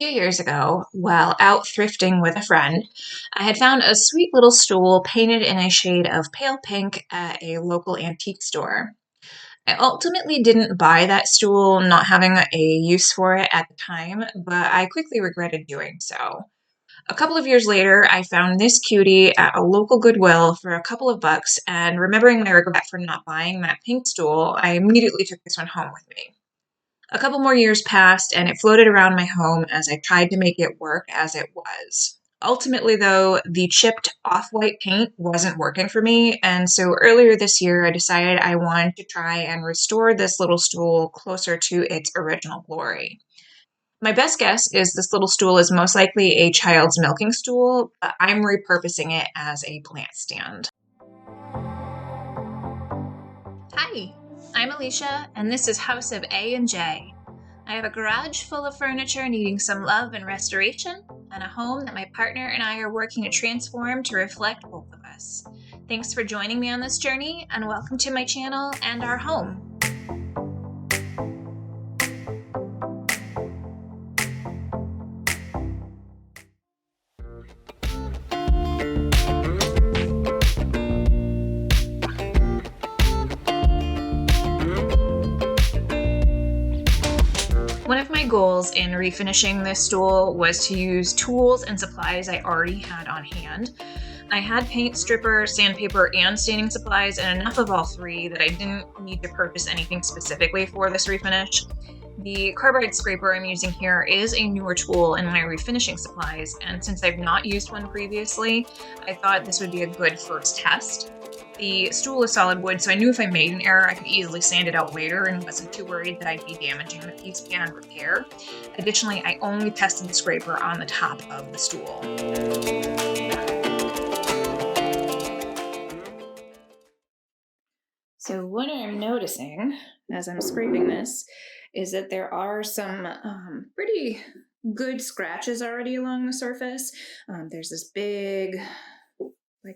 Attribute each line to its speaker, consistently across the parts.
Speaker 1: few years ago, while out thrifting with a friend, I had found a sweet little stool painted in a shade of pale pink at a local antique store. I ultimately didn't buy that stool, not having a use for it at the time, but I quickly regretted doing so. A couple of years later, I found this cutie at a local Goodwill for a couple of bucks, and remembering my regret for not buying that pink stool, I immediately took this one home with me. A couple more years passed, and it floated around my home as I tried to make it work as it was. Ultimately, though, the chipped off white paint wasn't working for me, and so earlier this year I decided I wanted to try and restore this little stool closer to its original glory. My best guess is this little stool is most likely a child's milking stool, but I'm repurposing it as a plant stand. Hi, I'm Alicia, and this is House of A and J. I have a garage full of furniture needing some love and restoration, and a home that my partner and I are working to transform to reflect both of us. Thanks for joining me on this journey, and welcome to my channel and our home. One of my goals in refinishing this stool was to use tools and supplies I already had on hand. I had paint, stripper, sandpaper, and staining supplies, and enough of all three that I didn't need to purchase anything specifically for this refinish. The carbide scraper I'm using here is a newer tool in my refinishing supplies, and since I've not used one previously, I thought this would be a good first test. The stool is solid wood, so I knew if I made an error, I could easily sand it out later and wasn't too worried that I'd be damaging the piece beyond repair. Additionally, I only tested the scraper on the top of the stool. So what I'm noticing as I'm scraping this is that there are some pretty good scratches already along the surface. There's this big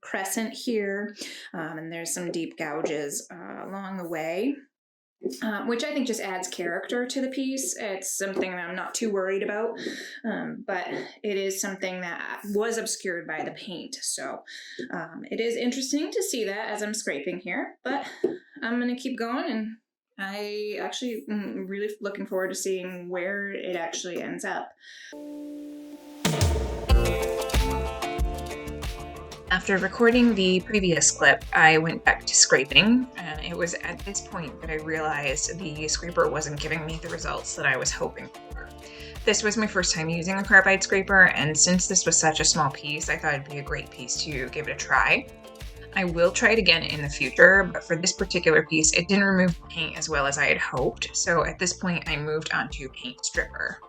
Speaker 1: crescent here, and there's some deep gouges along the way, which I think just adds character to the piece. It's something that I'm not too worried about, but it is something that was obscured by the paint. So it is interesting to see that as I'm scraping here, but I'm going to keep going, and I actually am really looking forward to seeing where it actually ends up. After recording the previous clip, I went back to scraping, and it was at this point that I realized the scraper wasn't giving me the results that I was hoping for. This was my first time using a carbide scraper, and since this was such a small piece, I thought it'd be a great piece to give it a try. I will try it again in the future, but for this particular piece, it didn't remove the paint as well as I had hoped, so at this point I moved on to paint stripper.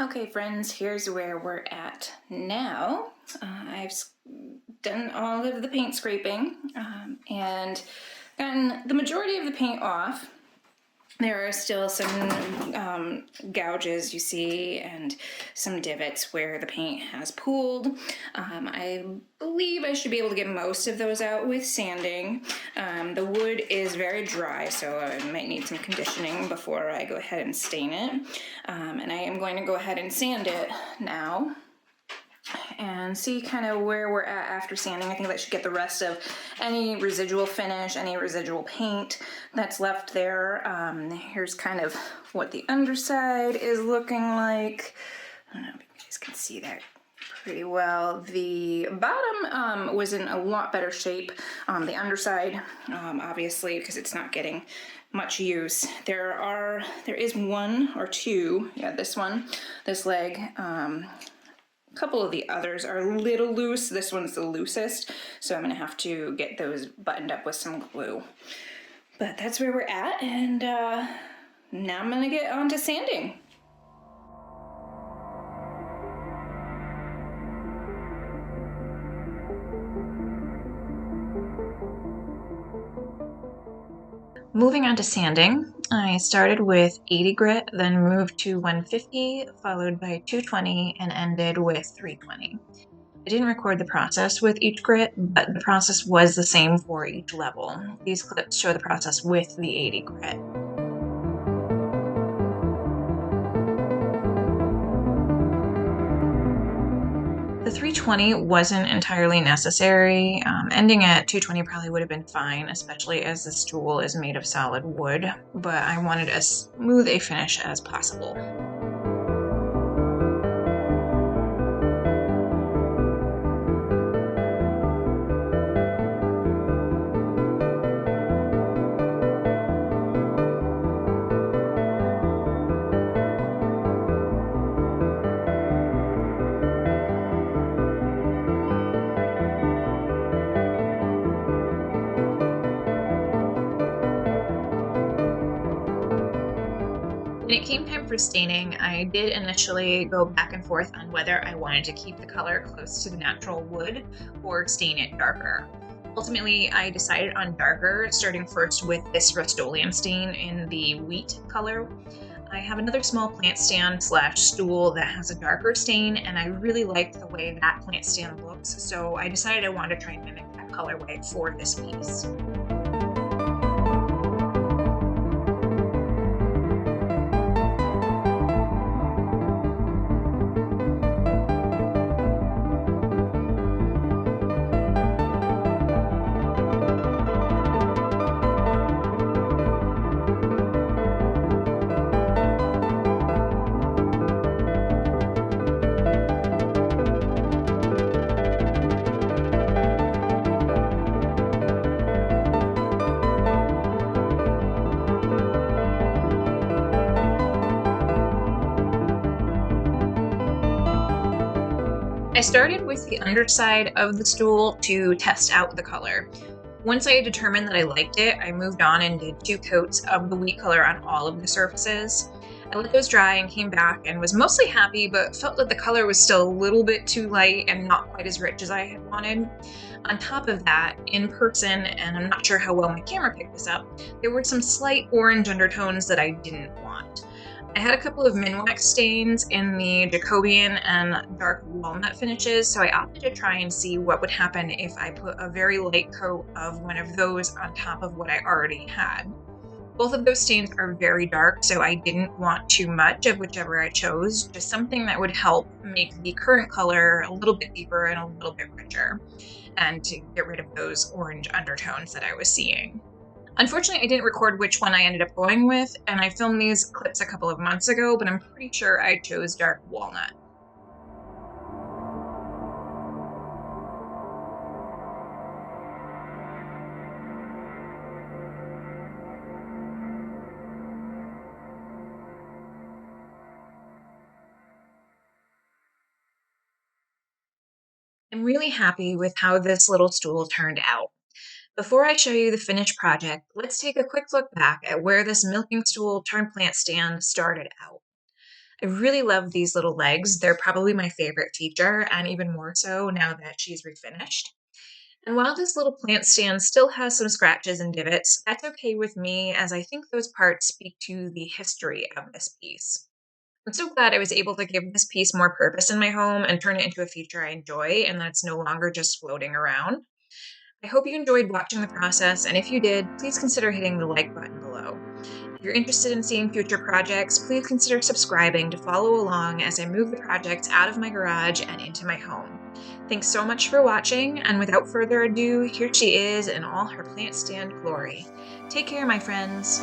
Speaker 1: Okay, friends, here's where we're at now. I've done all of the paint scraping and gotten the majority of the paint off. There are still some gouges you see and some divots where the paint has pooled. I believe I should be able to get most of those out with sanding. The wood is very dry, so I might need some conditioning before I go ahead and stain it. And I am going to go ahead and sand it now. And
Speaker 2: and see kind of where we're at after sanding. I think that should get the rest of any residual finish, any residual paint that's left there. Here's kind of what the underside is looking like. I don't know if you guys can see that pretty well. The bottom was in a lot better shape. The underside, obviously, because it's not getting much use. There is one or two, yeah, this one, this leg. A couple of the others are a little loose. This one's the loosest, so I'm gonna have to get those buttoned up with some glue. But that's where we're at, and now I'm gonna get on to sanding.
Speaker 1: Moving on to sanding, I started with 80 grit, then moved to 150, followed by 220, and ended with 320. I didn't record the process with each grit, but the process was the same for each level. These clips show the process with the 80 grit. The 320 wasn't entirely necessary. Ending at 220 probably would have been fine, especially as the stool is made of solid wood, but I wanted as smooth a finish as possible. When it came time for staining, I did initially go back and forth on whether I wanted to keep the color close to the natural wood or stain it darker. Ultimately, I decided on darker, starting first with this Rust-Oleum stain in the wheat color. I have another small plant stand / stool that has a darker stain, and I really liked the way that plant stand looks, so I decided I wanted to try and mimic that colorway for this piece. I started with the underside of the stool to test out the color. Once I had determined that I liked it, I moved on and did 2 coats of the wheat color on all of the surfaces. I let those dry and came back and was mostly happy, but felt that the color was still a little bit too light and not quite as rich as I had wanted. On top of that, in person, and I'm not sure how well my camera picked this up, there were some slight orange undertones that I didn't want. I had a couple of Minwax stains in the Jacobian and dark walnut finishes, so I opted to try and see what would happen if I put a very light coat of one of those on top of what I already had. Both of those stains are very dark, so I didn't want too much of whichever I chose, just something that would help make the current color a little bit deeper and a little bit richer, and to get rid of those orange undertones that I was seeing. Unfortunately, I didn't record which one I ended up going with, and I filmed these clips a couple of months ago, but I'm pretty sure I chose dark walnut. I'm really happy with how this little stool turned out. Before I show you the finished project, let's take a quick look back at where this milking stool turned plant stand started out. I really love these little legs. They're probably my favorite feature, and even more so now that she's refinished. And while this little plant stand still has some scratches and divots, that's okay with me, as I think those parts speak to the history of this piece. I'm so glad I was able to give this piece more purpose in my home and turn it into a feature I enjoy, and that it's no longer just floating around. I hope you enjoyed watching the process, and if you did, please consider hitting the like button below. If you're interested in seeing future projects, please consider subscribing to follow along as I move the projects out of my garage and into my home. Thanks so much for watching, and without further ado, here she is in all her plant stand glory. Take care, my friends.